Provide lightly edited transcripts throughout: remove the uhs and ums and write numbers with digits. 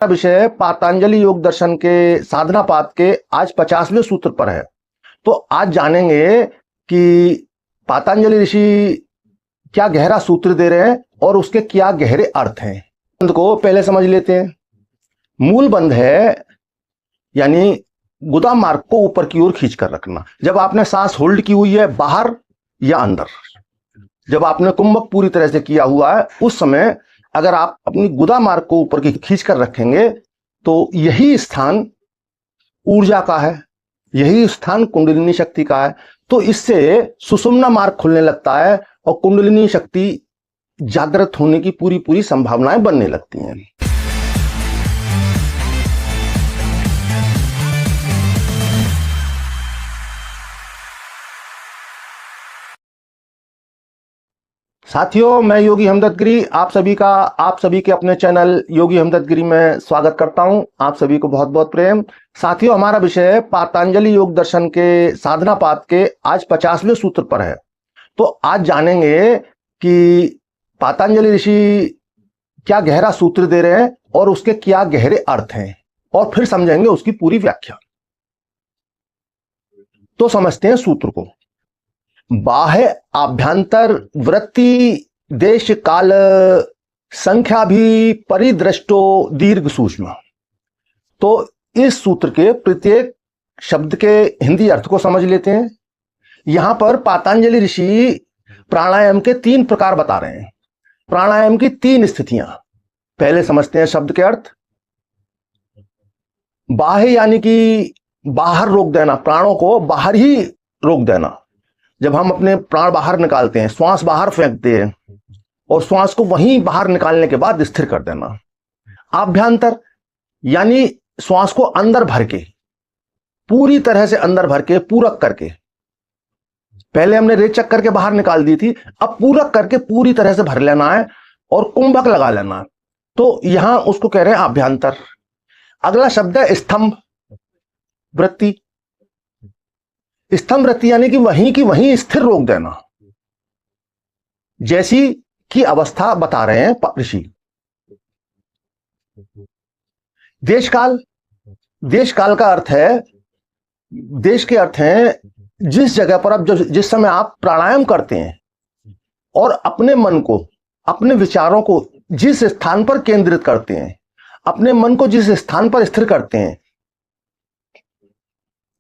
विषय पातंजलि योग दर्शन के साधना पाद के आज 50वें सूत्र पर है। तो आज जानेंगे कि पातंजलि ऋषि क्या गहरा सूत्र दे रहे हैं और उसके क्या गहरे अर्थ हैं। बंध को पहले समझ लेते हैं। मूल बंध है यानी गुदा मार्ग को ऊपर की ओर खींच कर रखना। जब आपने सांस होल्ड की हुई है बाहर या अंदर, जब आपने कुंभक पूरी तरह से किया हुआ है, उस समय अगर आप अपनी गुदा मार्ग को ऊपर की खींच कर रखेंगे तो यही स्थान ऊर्जा का है, यही स्थान कुंडलिनी शक्ति का है। तो इससे सुषुम्ना मार्ग खुलने लगता है और कुंडलिनी शक्ति जागृत होने की पूरी संभावनाएं बनने लगती हैं। साथियों, मैं योगी हमदर्द गिरी आप सभी के अपने चैनल योगी हमदर्द गिरी में स्वागत करता हूं। आप सभी को बहुत बहुत प्रेम। साथियों, हमारा विषय पातंजलि योग दर्शन के साधना पाद के आज 50वें सूत्र पर है। तो आज जानेंगे कि पातंजलि ऋषि क्या गहरा सूत्र दे रहे हैं और उसके क्या गहरे अर्थ हैं, और फिर समझेंगे उसकी पूरी व्याख्या। तो समझते हैं सूत्र को। बाह्य आभ्यंतर वृत्ति देश काल संख्या भी परिदृष्टो दीर्घ सूक्ष्म। तो इस सूत्र के प्रत्येक शब्द के हिंदी अर्थ को समझ लेते हैं। यहां पर पातंजलि ऋषि प्राणायाम के 3 प्रकार बता रहे हैं, प्राणायाम की 3 स्थितियां। पहले समझते हैं शब्द के अर्थ। बाह्य यानी कि बाहर रोक देना, प्राणों को बाहर ही रोक देना। जब हम अपने प्राण बाहर निकालते हैं, श्वास बाहर फेंकते हैं और श्वास को वहीं बाहर निकालने के बाद स्थिर कर देना। आभ्यंतर यानी श्वास को अंदर भर के, पूरी तरह से अंदर भर के, पूरक करके। पहले हमने रेचक करके बाहर निकाल दी थी, अब पूरक करके पूरी तरह से भर लेना है और कुंभक लगा लेना है। तो यहां उसको कह रहे हैं आभ्यंतर। अगला शब्द है स्तंभ वृत्ति। स्तंभ वृत्ति यानी कि वहीं की वहीं स्थिर रोक देना, जैसी की अवस्था बता रहे हैं ऋषि। देशकाल, देशकाल का अर्थ है, देश के अर्थ हैं जिस जगह पर अब जिस समय आप प्राणायाम करते हैं और अपने मन को, अपने विचारों को जिस स्थान पर केंद्रित करते हैं, अपने मन को जिस स्थान पर स्थिर करते हैं।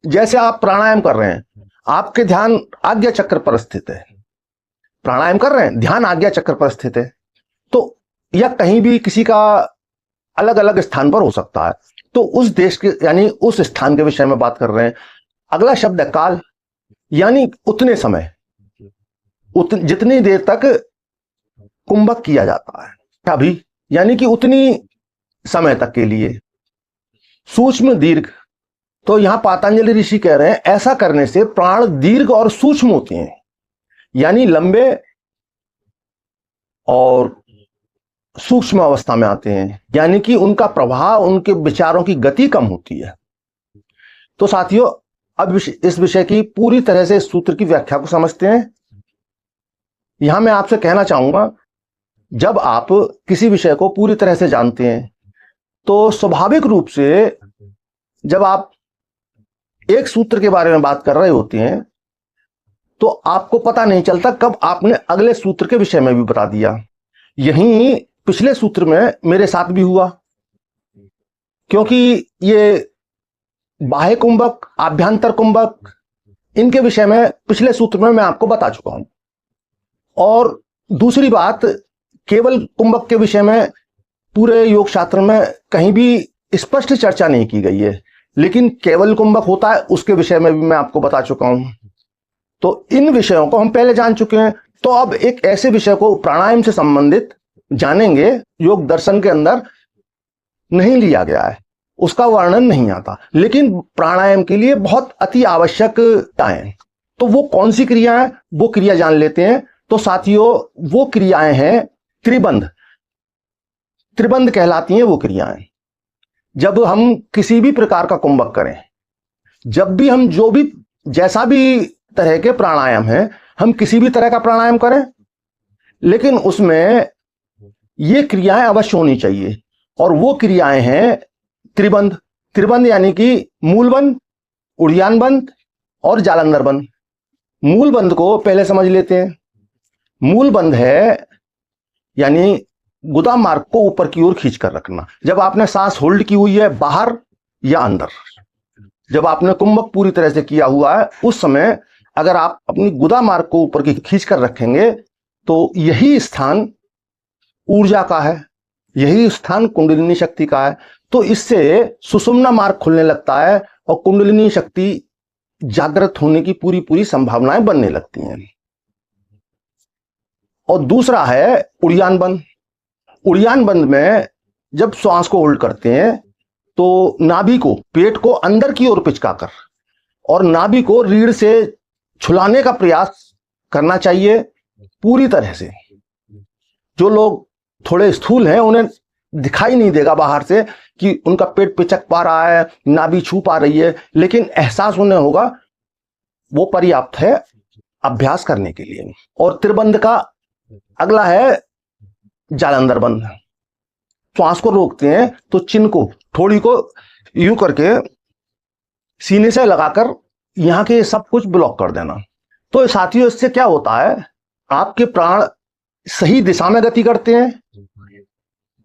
जैसे आप प्राणायाम कर रहे हैं, आपके ध्यान आज्ञा चक्र पर स्थित है, प्राणायाम कर रहे हैं, ध्यान आज्ञा चक्र पर स्थित है। तो या कहीं भी किसी का अलग अलग स्थान पर हो सकता है। तो उस देश के यानी उस स्थान के विषय में बात कर रहे हैं। अगला शब्द है काल, यानी उतने समय, जितनी देर तक कुंभक किया जाता है, अभी यानी कि उतनी समय तक के लिए। सूक्ष्म दीर्घ, तो यहां पातंजलि ऋषि कह रहे हैं ऐसा करने से प्राण दीर्घ और सूक्ष्म होते हैं, यानी लंबे और सूक्ष्म अवस्था में आते हैं, यानी कि उनका प्रभाव, उनके विचारों की गति कम होती है। तो साथियों, अब इस विषय की पूरी तरह से इस सूत्र की व्याख्या को समझते हैं। यहां मैं आपसे कहना चाहूंगा, जब आप किसी विषय को पूरी तरह से जानते हैं तो स्वाभाविक रूप से जब आप एक सूत्र के बारे में बात कर रहे होते हैं तो आपको पता नहीं चलता कब आपने अगले सूत्र के विषय में भी बता दिया। यही पिछले सूत्र में मेरे साथ भी हुआ, क्योंकि ये बाह्य कुंभक, आभ्यंतर कुंभक, इनके विषय में पिछले सूत्र में मैं आपको बता चुका हूं। और दूसरी बात, केवल कुंभक के विषय में पूरे योग शास्त्र में कहीं भी स्पष्ट चर्चा नहीं की गई है, लेकिन केवल कुंभक होता है उसके विषय में भी मैं आपको बता चुका हूं। तो इन विषयों को हम पहले जान चुके हैं। तो अब एक ऐसे विषय को प्राणायाम से संबंधित जानेंगे, योग दर्शन के अंदर नहीं लिया गया है, उसका वर्णन नहीं आता, लेकिन प्राणायाम के लिए बहुत अति आवश्यकताएं। तो वो कौन सी क्रिया है, वो क्रिया जान लेते हैं। तो साथियों, वो क्रियाएं हैं त्रिबंध। त्रिबंध कहलाती हैं वो क्रियाएं। जब हम किसी भी प्रकार का कुंभक करें, जब भी हम जो भी जैसा भी तरह के प्राणायाम है, हम किसी भी तरह का प्राणायाम करें, लेकिन उसमें ये क्रियाएं अवश्य होनी चाहिए। और वो क्रियाएं हैं त्रिबंध। त्रिबंध यानी कि मूल बंध, उड़ियान बंध और जालंधर बंध। मूल बंध को पहले समझ लेते हैं। मूल बंध है यानी गुदा मार्ग को ऊपर की ओर खींच कर रखना। जब आपने सांस होल्ड की हुई है बाहर या अंदर, जब आपने कुंभक पूरी तरह से किया हुआ है, उस समय अगर आप अपनी गुदा मार्ग को ऊपर की खींच कर रखेंगे तो यही स्थान ऊर्जा का है, यही स्थान कुंडलिनी शक्ति का है। तो इससे सुषुम्ना मार्ग खुलने लगता है और कुंडलिनी शक्ति जागृत होने की पूरी पूरी संभावनाएं बनने लगती हैं। और दूसरा है उड़ियान बंध। उड़ियान बंध में जब श्वास को होल्ड करते हैं तो नाभि को, पेट को अंदर की ओर पिचकाकर और नाभि को रीढ़ से छुलाने का प्रयास करना चाहिए पूरी तरह से। जो लोग थोड़े स्थूल हैं उन्हें दिखाई नहीं देगा बाहर से कि उनका पेट पिचक पा रहा है, नाभि छू पा रही है, लेकिन एहसास उन्हें होगा। वो पर्याप्त है अभ्यास करने के लिए। और त्रिबंध का अगला है जालंधर बंध। श्वास को रोकते हैं तो चिन्ह को, थोड़ी को यूं करके सीने से लगाकर यहां के सब कुछ ब्लॉक कर देना। तो साथियों, इससे क्या होता है, आपके प्राण सही दिशा में गति करते हैं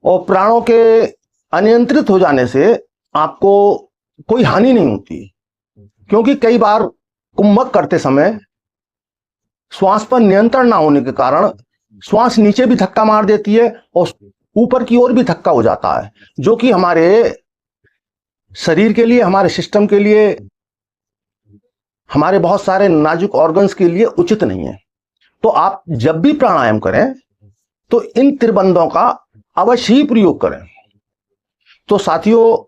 और प्राणों के अनियंत्रित हो जाने से आपको कोई हानि नहीं होती। क्योंकि कई बार कुंभक करते समय श्वास पर नियंत्रण ना होने के कारण श्वास नीचे भी धक्का मार देती है और ऊपर की ओर भी धक्का हो जाता है, जो कि हमारे शरीर के लिए, हमारे सिस्टम के लिए, हमारे बहुत सारे नाजुक ऑर्गन्स के लिए उचित नहीं है। तो आप जब भी प्राणायाम करें तो इन त्रिबंधों का अवश्य ही प्रयोग करें। तो साथियों,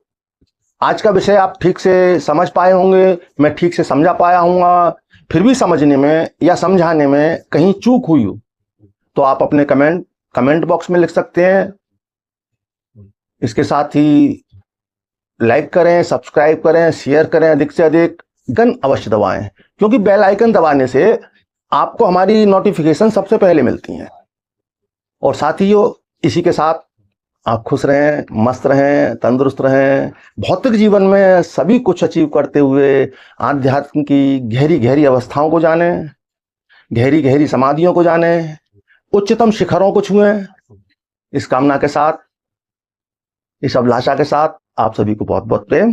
आज का विषय आप ठीक से समझ पाए होंगे, मैं ठीक से समझा पाया हूँगा। फिर भी समझने में या समझाने में कहीं चूक हुई हो तो आप अपने कमेंट बॉक्स में लिख सकते हैं। इसके साथ ही लाइक करें, सब्सक्राइब करें, शेयर करें, अधिक से अधिक घंटी अवश्य दबाएं, क्योंकि बेल आइकन दबाने से आपको हमारी नोटिफिकेशन सबसे पहले मिलती हैं। और साथियों, इसी के साथ आप खुश रहें, मस्त रहें, तंदुरुस्त रहें। भौतिक जीवन में सभी कुछ अचीव करते हुए आध्यात्म की गहरी गहरी अवस्थाओं को जानें, गहरी गहरी समाधियों को जानें, उच्चतम शिखरों को छुएं। इस कामना के साथ, इस अभिलाषा के साथ आप सभी को बहुत बहुत प्रेम।